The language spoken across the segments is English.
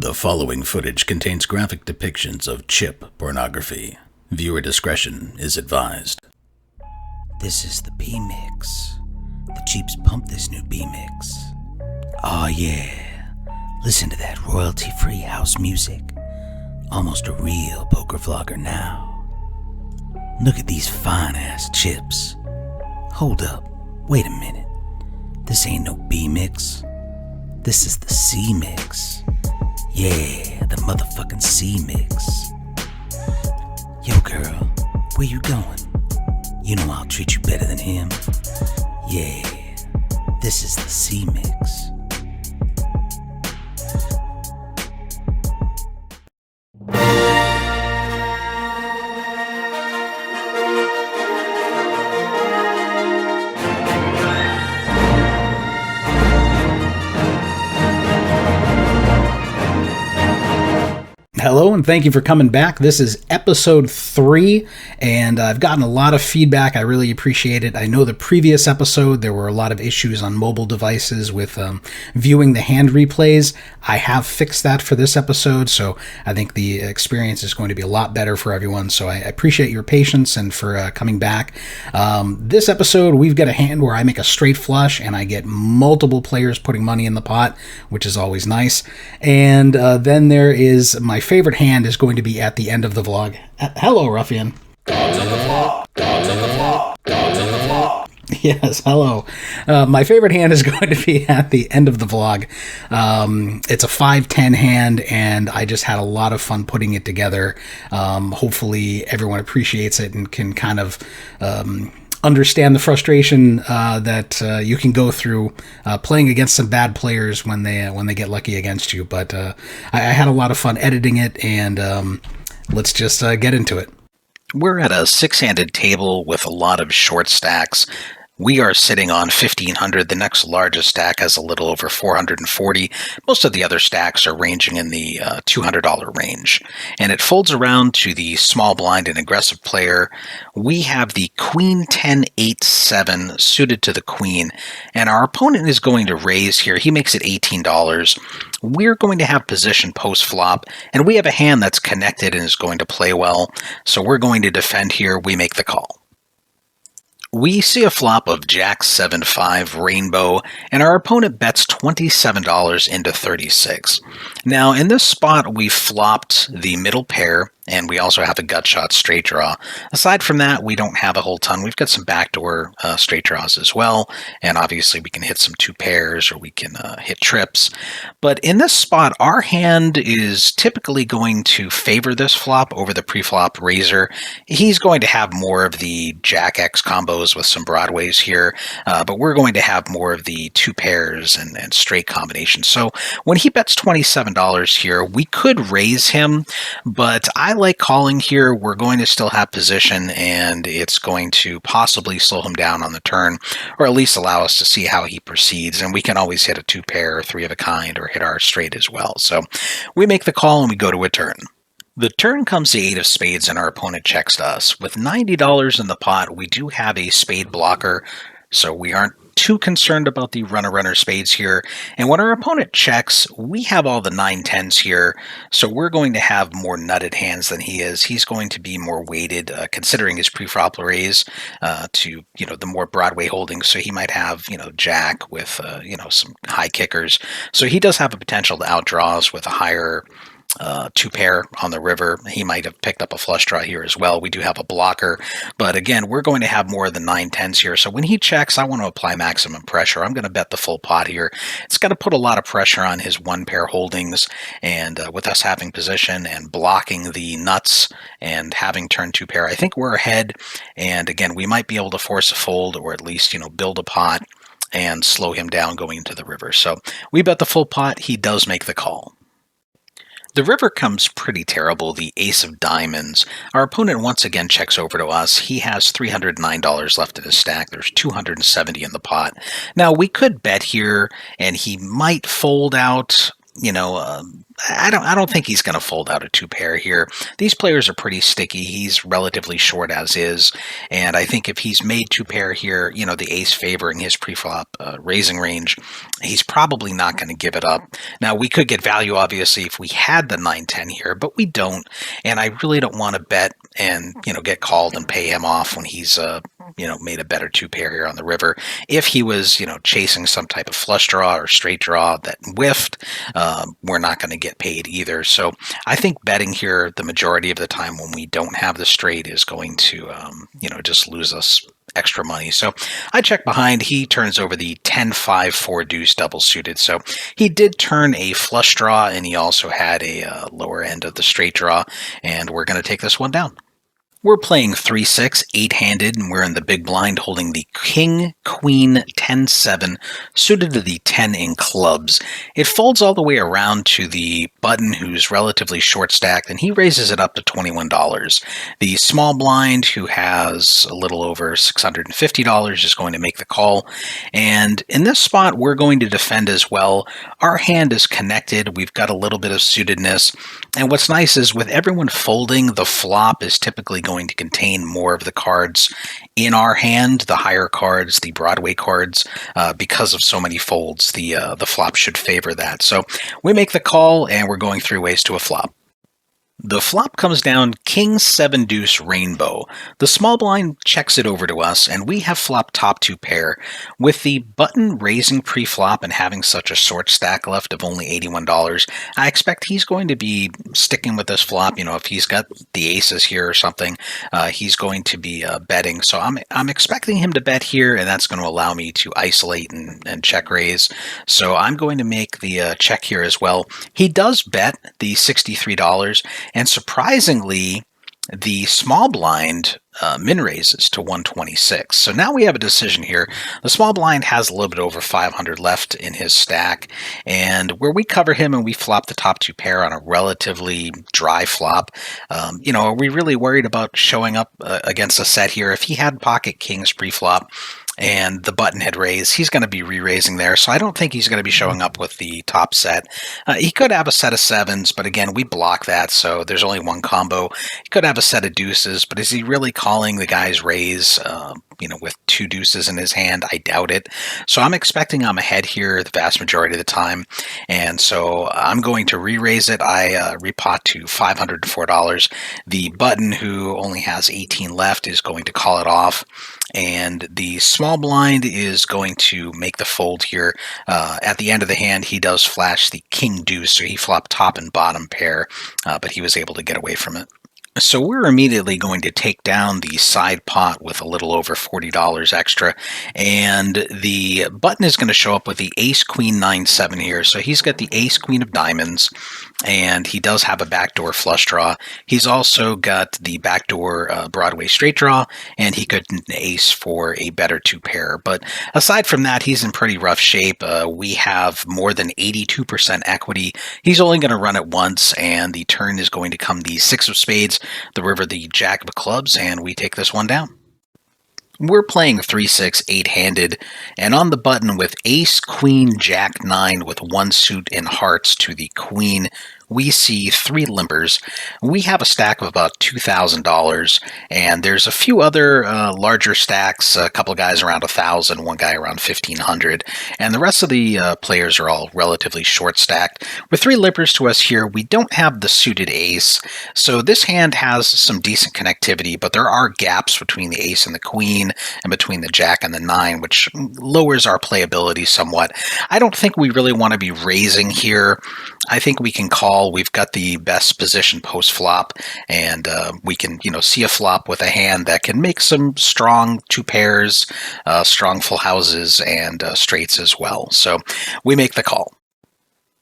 The following footage contains graphic depictions of chip pornography. Viewer discretion is advised. This is the B-Mix. The Jeeps pumped this new B-Mix. Oh yeah, listen to that royalty-free house music. Almost a real poker vlogger now. Look at these fine-ass chips. Hold up, wait a minute. This ain't no B-Mix. This is the C-Mix. Yeah, the motherfucking C-Mix. Yo girl, where you going? You know I'll treat you better than him. Yeah, this is the C-Mix. Hello, and thank you for coming back. This is episode 3, and I've gotten a lot of feedback. I really appreciate it. I know the previous episode, there were a lot of issues on mobile devices with viewing the hand replays. I have fixed that for this episode, so I think the experience is going to be a lot better for everyone. So I appreciate your patience and for coming back. This episode, we've got a hand where I make a straight flush, and I get multiple players putting money in the pot, which is always nice. And then there is my favorite hand is going to be at the end of the vlog. Hello, Ruffian. Dogs on the floor. Dogs on the floor. Dogs on the floor. Yes, hello. My favorite hand is going to be at the end of the vlog. It's a 5-10 hand, and I just had a lot of fun putting it together. Hopefully everyone appreciates it and can kind of understand the frustration that you can go through playing against some bad players when they get lucky against you. But I had a lot of fun editing it, and let's just get into it. We're at a 6-handed table with a lot of short stacks. We are sitting on 1,500. The next largest stack has a little over 440. Most of the other stacks are ranging in the $200 range. And it folds around to the small blind and aggressive player. We have the Queen 10-8-7 suited to the Queen. And our opponent is going to raise here. He makes it $18. We're going to have position post-flop. And we have a hand that's connected and is going to play well. So we're going to defend here. We make the call. We see a flop of Jack 7-5 Rainbow, and our opponent bets $27 into 36. Now, in this spot, we flopped the middle pair, and we also have a gut shot straight draw. Aside from that, we don't have a whole ton. We've got some backdoor straight draws as well, and obviously we can hit some 2 pairs or we can hit trips. But in this spot, our hand is typically going to favor this flop over the pre-flop raiser. He's going to have more of the Jack X combos with some broadways here, but we're going to have more of the 2 pairs and straight combinations. So when he bets $27 here, we could raise him, but I like calling here. We're going to still have position, and it's going to possibly slow him down on the turn, or at least allow us to see how he proceeds. And we can always hit a 2 pair, 3 of a kind, or hit our straight as well. So we make the call and we go to a turn. The turn comes the 8 of spades, and our opponent checks to us. With $90 in the pot, we do have a spade blocker, so we aren't too concerned about the runner spades here. And when our opponent checks, we have all the 9-10s here, so we're going to have more nutted hands than he is. He's going to be more weighted, considering his pre-flop raise to the more Broadway holdings. So he might have Jack with some high kickers. So he does have a potential to outdraw us with a higher 2 pair on the river. He might have picked up a flush draw here as well. We do have a blocker, but again, we're going to have more of the 9-10s here. So when he checks, I want to apply maximum pressure. I'm going to bet the full pot here. It's going to put a lot of pressure on his 1 pair holdings, and with us having position and blocking the nuts and having turn 2 pair, I think we're ahead. And again, we might be able to force a fold, or at least build a pot and slow him down going into the river. So we bet the full pot. He does make the call. The river comes pretty terrible, the ace of diamonds. Our opponent once again checks over to us. He has $309 left in his stack. There's $270 in the pot. Now, we could bet here, and he might fold out I don't think he's going to fold out a two pair here. These players are pretty sticky. He's relatively short as is, and I think if he's made two pair here, the ace favoring his preflop raising range, he's probably not going to give it up. Now we could get value obviously if we had the 9-10 here, but we don't, and I really don't want to bet and get called and pay him off when he's made a better two pair here on the river. If he was chasing some type of flush draw or straight draw that whiffed, we're not going to get paid either. So I think betting here the majority of the time when we don't have the straight is going to just lose us extra money. So I check behind. He turns over the 10-5-4 deuce double suited. So he did turn a flush draw, and he also had a lower end of the straight draw, and we're going to take this one down. We're playing 3-6, 8-handed, and we're in the big blind holding the king, queen, 10-7, suited to the 10 in clubs. It folds all the way around to the button, who's relatively short stacked, and he raises it up to $21. The small blind, who has a little over $650, is going to make the call. And in this spot, we're going to defend as well. Our hand is connected. We've got a little bit of suitedness. And what's nice is with everyone folding, the flop is typically going to contain more of the cards in our hand, the higher cards, the Broadway cards, because of so many folds. The flop should favor that. So we make the call, and we're going three ways to a flop. The flop comes down king 7 deuce rainbow. The small blind checks it over to us, and we have flop top two pair. With the button raising pre-flop and having such a short stack left of only $81, I expect he's going to be sticking with this flop. If he's got the aces here or something, he's going to be betting. So I'm expecting him to bet here, and that's going to allow me to isolate and check raise. So I'm going to make the check here as well. He does bet the $63. And surprisingly, the small blind min raises to 126. So now we have a decision here. The small blind has a little bit over 500 left in his stack, and where we cover him and we flop the top two pair on a relatively dry flop, are we really worried about showing up against a set here? If he had pocket kings pre-flop and the button had raised, he's going to be re-raising there. So I don't think he's going to be showing up with the top set. He could have a set of sevens, but again, we block that, so there's only one combo. He could have a set of deuces, but is he really calling the guy's raise, with two deuces in his hand? I doubt it. So I'm expecting I'm ahead here the vast majority of the time, and so I'm going to re-raise it. I repot to $504. The button, who only has 18 left, is going to call it off. And the small blind is going to make the fold here. At the end of the hand, he does flash the king deuce, so he flopped top and bottom pair, but he was able to get away from it. So we're immediately going to take down the side pot with a little over $40 extra, and the button is going to show up with the ace queen 9-7 here. So he's got the ace queen of diamonds, and he does have a backdoor flush draw. He's also got the backdoor Broadway straight draw, and he could an ace for a better two pair. But aside from that, he's in pretty rough shape. We have more than 82% equity. He's only going to run it once, and the turn is going to come the 6 of spades, the river, the jack of clubs, and we take this one down. We're playing 3-6, 8-handed, and on the button with ace, queen, jack, 9 with one suit in hearts to the queen, we see 3 limpers. We have a stack of about $2,000, and there's a few other larger stacks, a couple of guys around 1,000, one guy around 1,500, and the rest of the players are all relatively short stacked. With 3 limpers to us here, we don't have the suited ace, so this hand has some decent connectivity, but there are gaps between the ace and the queen, and between the jack and the 9, which lowers our playability somewhat. I don't think we really want to be raising here. I think we can call. We've got the best position post flop, and we can see a flop with a hand that can make some strong two pairs, strong full houses, and straights as well. So we make the call.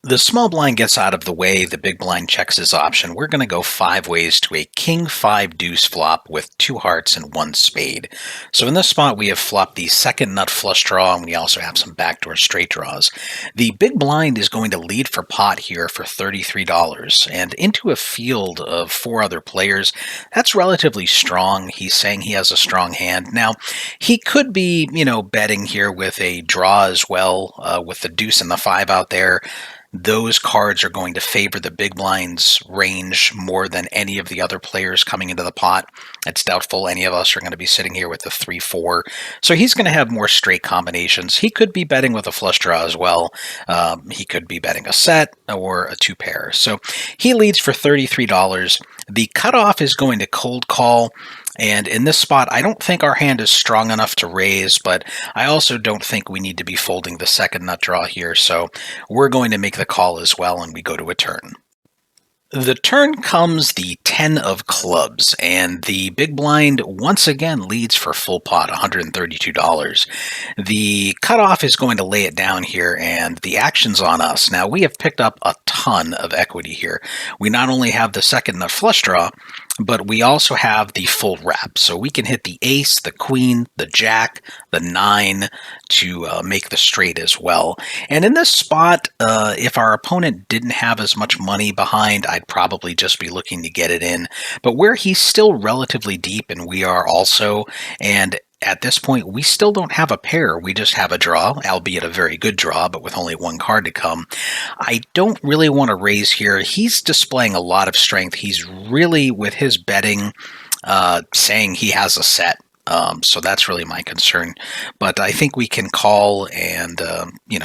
The small blind gets out of the way, the big blind checks his option. We're going to go 5 ways to a king 5 deuce flop with 2 hearts and 1 spade. So in this spot, we have flopped the second nut flush draw, and we also have some backdoor straight draws. The big blind is going to lead for pot here for $33, and into a field of 4 other players, that's relatively strong. He's saying he has a strong hand. Now, he could be, betting here with a draw as well, with the deuce and the 5 out there. those cards are going to favor the big blind's range more than any of the other players coming into the pot. It's doubtful any of us are going to be sitting here with the 3-4. So he's going to have more straight combinations. He could be betting with a flush draw as well. He could be betting a set or a 2-pair. So he leads for $33. The cutoff is going to cold call. And in this spot, I don't think our hand is strong enough to raise, but I also don't think we need to be folding the second nut draw here. So we're going to make the call as well, and we go to a turn. The turn comes the 10 of clubs, and the big blind once again leads for full pot, $132. The cutoff is going to lay it down here, and the action's on us. Now, we have picked up a ton of equity here. We not only have the second nut flush draw, but we also have the full wrap. So we can hit the ace, the queen, the jack, the 9 to make the straight as well. And in this spot, if our opponent didn't have as much money behind, I'd probably just be looking to get it in. But where he's still relatively deep, and we are also, and at this point, we still don't have a pair. We just have a draw, albeit a very good draw, but with only one card to come. I don't really want to raise here. He's displaying a lot of strength. He's really, with his betting, saying he has a set. So that's really my concern. But I think we can call and,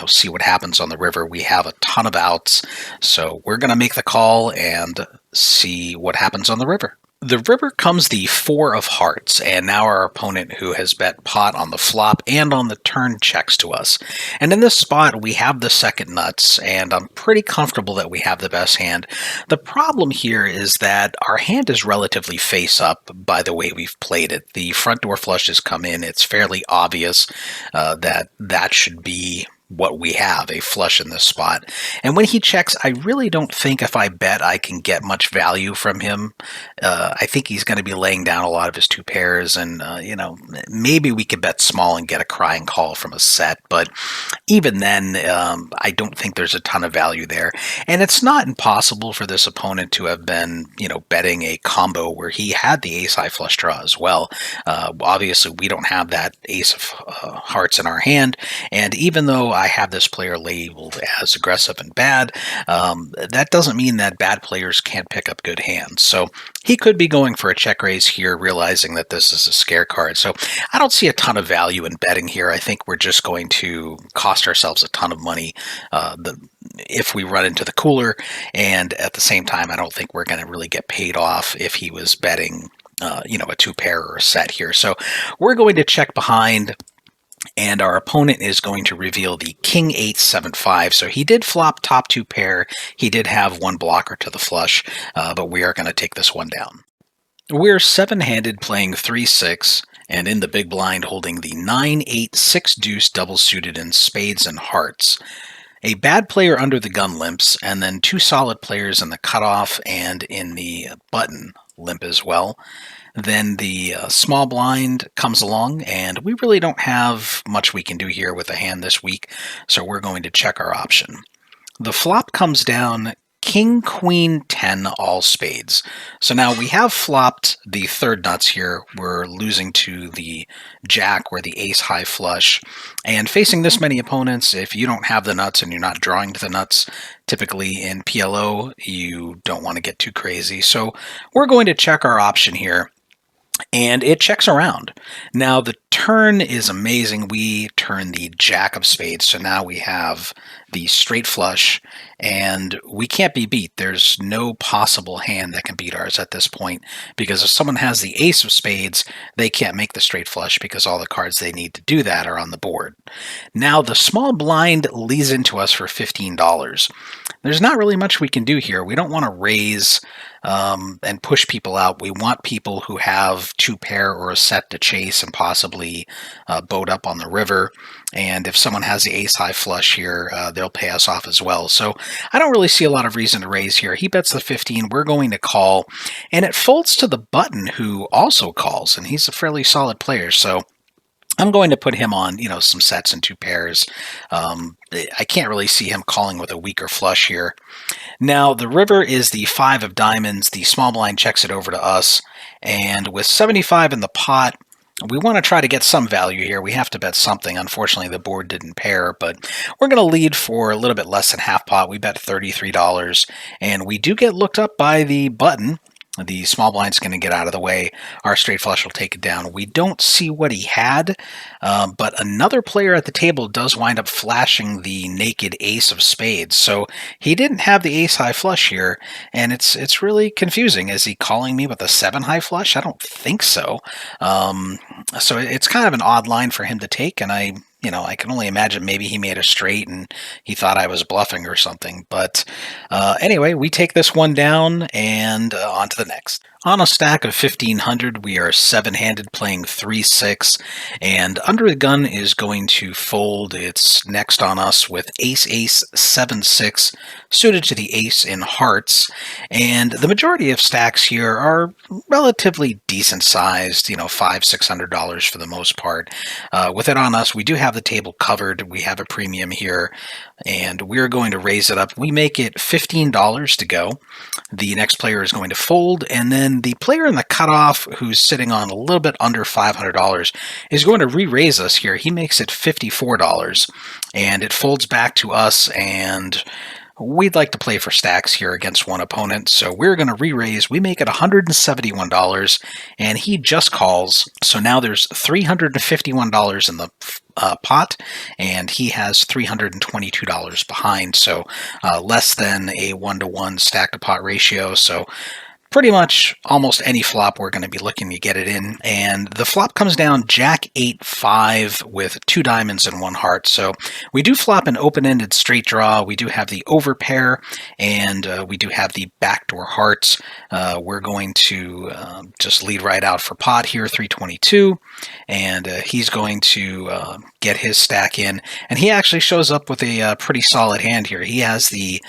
see what happens on the river. We have a ton of outs. So we're going to make the call and see what happens on the river. The river comes the 4 of hearts, and now our opponent, who has bet pot on the flop and on the turn, checks to us. And in this spot, we have the second nuts, and I'm pretty comfortable that we have the best hand. The problem here is that our hand is relatively face up by the way we've played it. The front door flush has come in. It's fairly obvious that should be what we have, a flush in this spot. And when he checks, I really don't think if I bet I can get much value from him. I think he's going to be laying down a lot of his 2 pairs, and maybe we could bet small and get a crying call from a set, but even then, I don't think there's a ton of value there. And it's not impossible for this opponent to have been, betting a combo where he had the ace high flush draw as well. Obviously, we don't have that ace of hearts in our hand, and even though I have this player labeled as aggressive and bad, that doesn't mean that bad players can't pick up good hands. So he could be going for a check raise here, realizing that this is a scare card. So I don't see a ton of value in betting here. I think we're just going to cost ourselves a ton of money if we run into the cooler. And at the same time, I don't think we're going to really get paid off if he was betting a 2-pair or a set here. So we're going to check behind, and our opponent is going to reveal the King 8 7-5. So he did flop top 2 pair. He did have one blocker to the flush, but we are going to take this one down. We're 7-handed playing 3-6, and in the big blind holding the 9-8 6 deuce double suited in spades and hearts. A bad player under the gun limps, and then 2 solid players in the cutoff and in the button limp as well. Then the small blind comes along, and we really don't have much we can do here with a hand this week, so we're going to check our option. The flop comes down King, Queen, 10, all spades. So now we have flopped the third nuts here. We're losing to the jack or the ace high flush. And facing this many opponents, if you don't have the nuts and you're not drawing to the nuts, typically in PLO, you don't want to get too crazy. So we're going to check our option here. And it checks around. Now the turn is amazing. We turn the jack of spades. So now we have the straight flush, and we can't be beat. There's no possible hand that can beat ours at this point, because if someone has the ace of spades, they can't make the straight flush because all the cards they need to do that are on the board. Now the small blind leads into us for $15. There's not really much we can do here. We don't want to raise and push people out. We want people who have 2-pair or a set to chase and possibly boat up on the river. And if someone has the ace high flush here, they'll pay us off as well. So I don't really see a lot of reason to raise here. He bets the 15. We're going to call, and it folds to the button, who also calls, and he's a fairly solid player. So I'm going to put him on, some sets and 2 pairs. I can't really see him calling with a weaker flush here. Now, the river is the 5 of diamonds. The small blind checks it over to us. And with 75 in the pot, We want to try to get some value here. We have to bet something. Unfortunately, the board didn't pair, but we're going to lead for a little bit less than half pot. We bet $33, and we do get looked up by the button. The small blind's going to get out of the way. Our straight flush will take it down. We don't see what he had, but another player at the table does wind up flashing the naked ace of spades. So he didn't have the ace high flush here, and it's really confusing. Is he calling me with a 7 high flush? I don't think so. So it's kind of an odd line for him to take, and I can only imagine maybe he made a straight and he thought I was bluffing or something. But anyway, we take this one down and on to the next. On a stack of 1500, we are 7-handed playing 3-6, and Under the Gun is going to fold. It's next on us with ace-ace 7-6 suited to the ace in hearts, and the majority of stacks here are relatively decent sized, $500-$600 for the most part. With it on us, we do have the table covered. We have a premium here, and we're going to raise it up. We make it $15 to go. The next player is going to fold, and then the player in the cutoff, who's sitting on a little bit under $500, is going to re-raise us here. He makes it $54, and it folds back to us, and we'd like to play for stacks here against one opponent, so we're going to re-raise. We make it $171, and he just calls. So now there's $351 in the pot, and he has $322 behind, so less than a 1-to-1 stack to pot ratio. So pretty much almost any flop we're going to be looking to get it in. And the flop comes down Jack 8-5 with 2 diamonds and 1 heart. So we do flop an open-ended straight draw. We do have the overpair, and we do have the backdoor hearts. We're going to just lead right out for pot here, 322, and he's going to get his stack in. And he actually shows up with a pretty solid hand here. He has the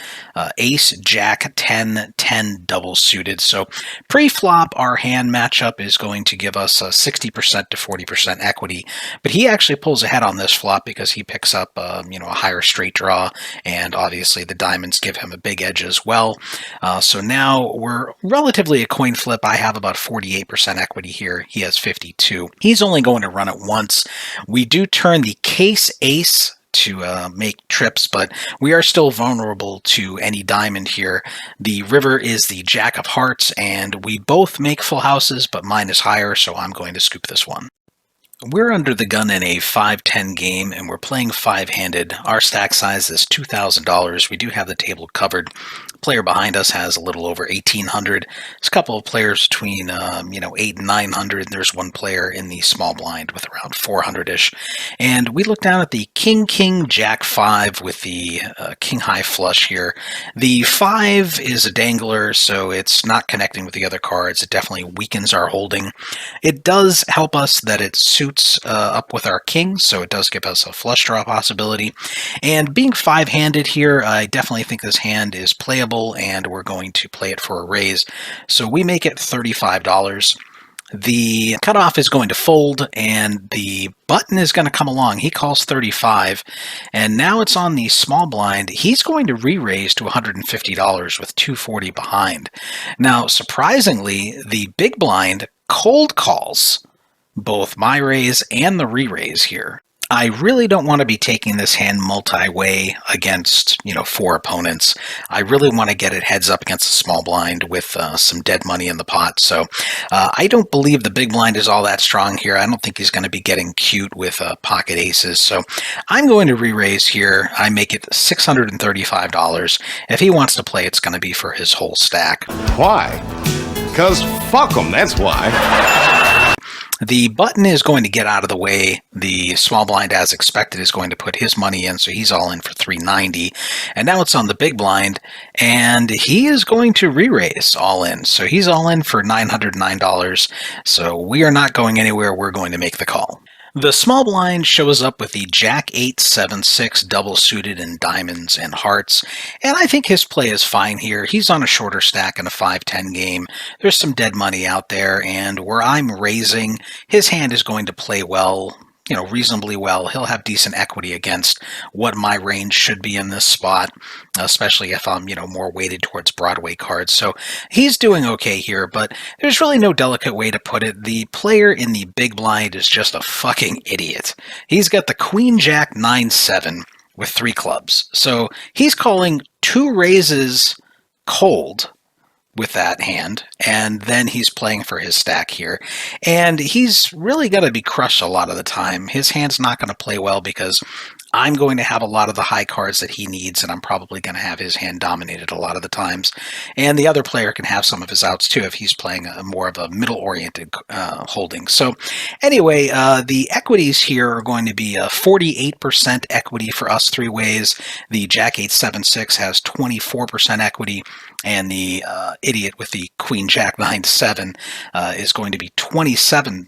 ace, jack, 10, 10 double suited. So pre-flop, our hand matchup is going to give us 60% to 40% equity, but he actually pulls ahead on this flop because he picks up a higher straight draw, and obviously the diamonds give him a big edge as well. So now we're relatively a coin flip. I have about 48% equity here. He has 52. He's only going to run it once. We do turn the case ace to make trips, but we are still vulnerable to any diamond here. The river is the jack of hearts, and we both make full houses, but mine is higher, so I'm going to scoop this one. We're under the gun in a 5-10 game, and we're playing 5-handed. Our stack size is $2,000. We do have the table covered. Player behind us has a little over 1,800. There's a couple of players between 8 and 900. There's one player in the small blind with around 400-ish. And we look down at the king, jack 5 with the king high flush here. The 5 is a dangler, so it's not connecting with the other cards. It definitely weakens our holding. It does help us that it suits up with our king, so it does give us a flush draw possibility. And being 5-handed here, I definitely think this hand is playable, and we're going to play it for a raise. So we make it $35. The cutoff is going to fold, and the button is going to come along. He calls 35, and now it's on the small blind. He's going to re-raise to $150 with 240 behind. Now, surprisingly, the big blind cold calls both my raise and the re-raise here. I really don't want to be taking this hand multi-way against, 4 opponents. I really want to get it heads up against a small blind with some dead money in the pot. So I don't believe the big blind is all that strong here. I don't think he's going to be getting cute with pocket aces. So I'm going to re-raise here. I make it $635. If he wants to play, it's going to be for his whole stack. Why? Because fuck them, that's why. The button is going to get out of the way. The small blind, as expected, is going to put his money in, so he's all in for $390. And now it's on the big blind, and he is going to re-raise all in. So he's all in for $909. So we are not going anywhere. We're going to make the call. The small blind shows up with the Jack 8-7-6 double suited in diamonds and hearts, and I think his play is fine here. He's on a shorter stack in a 5-10 game. There's some dead money out there, and where I'm raising, his hand is going to play well, reasonably well. He'll have decent equity against what my range should be in this spot, especially if I'm, more weighted towards Broadway cards. So he's doing okay here, but there's really no delicate way to put it. The player in the big blind is just a fucking idiot. He's got the Queen Jack 9-7 with 3 clubs. So he's calling 2 raises cold with that hand, and then he's playing for his stack here. And he's really going to be crushed a lot of the time. His hand's not going to play well because I'm going to have a lot of the high cards that he needs, and I'm probably going to have his hand dominated a lot of the times. And the other player can have some of his outs too if he's playing more of a middle-oriented holding. So anyway, the equities here are going to be 48% equity for us 3 ways. The Jack 8-7-6 has 24% equity, and the idiot with the Queen Jack 9-7 is going to be 27%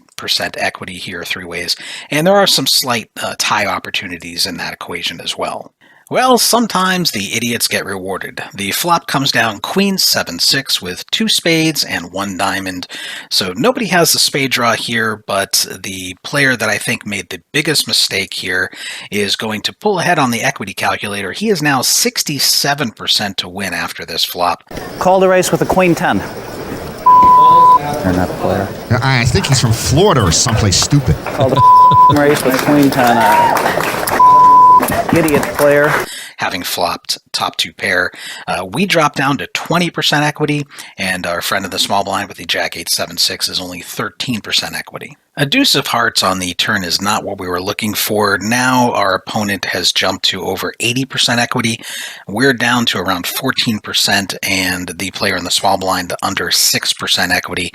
equity here 3 ways. And there are some slight tie opportunities in that equation as well. Well, sometimes the idiots get rewarded. The flop comes down Queen 7-6 with 2 spades and 1 diamond. So nobody has the spade draw here, but the player that I think made the biggest mistake here is going to pull ahead on the equity calculator. He is now 67% to win after this flop. Call the race with a Queen 10. That player. I think he's from Florida or someplace stupid. Call the race with Queen 10. Idiot player. Having flopped top 2 pair, we drop down to 20% equity, and our friend in the small blind with the Jack 8-7-6 is only 13% equity. A deuce of hearts on the turn is not what we were looking for. Now our opponent has jumped to over 80% equity. We're down to around 14%, and the player in the small blind under 6% equity.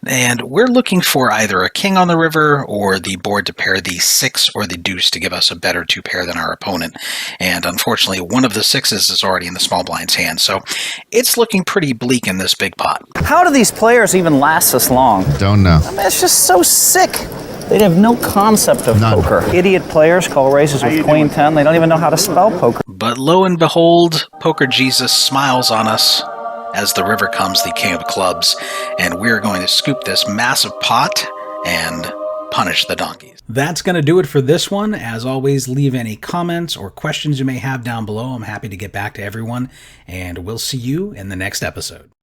And we're looking for either a king on the river or the board to pair the 6 or the deuce to give us a better 2 pair than our opponent. And unfortunately, one of the 6s is already in the small blind's hand. So it's looking pretty bleak in this big pot. How do these players even last this long? Don't know. I mean, it's just so sick. They have no concept of poker. Idiot players call races with Queen 10. They don't even know how to spell poker. But lo and behold, Poker Jesus smiles on us. As the river comes the king of clubs, and we're going to scoop this massive pot and punish the donkeys. That's going to do it for this one. As always, leave any comments or questions you may have down below. I'm happy to get back to everyone, and we'll see you in the next episode.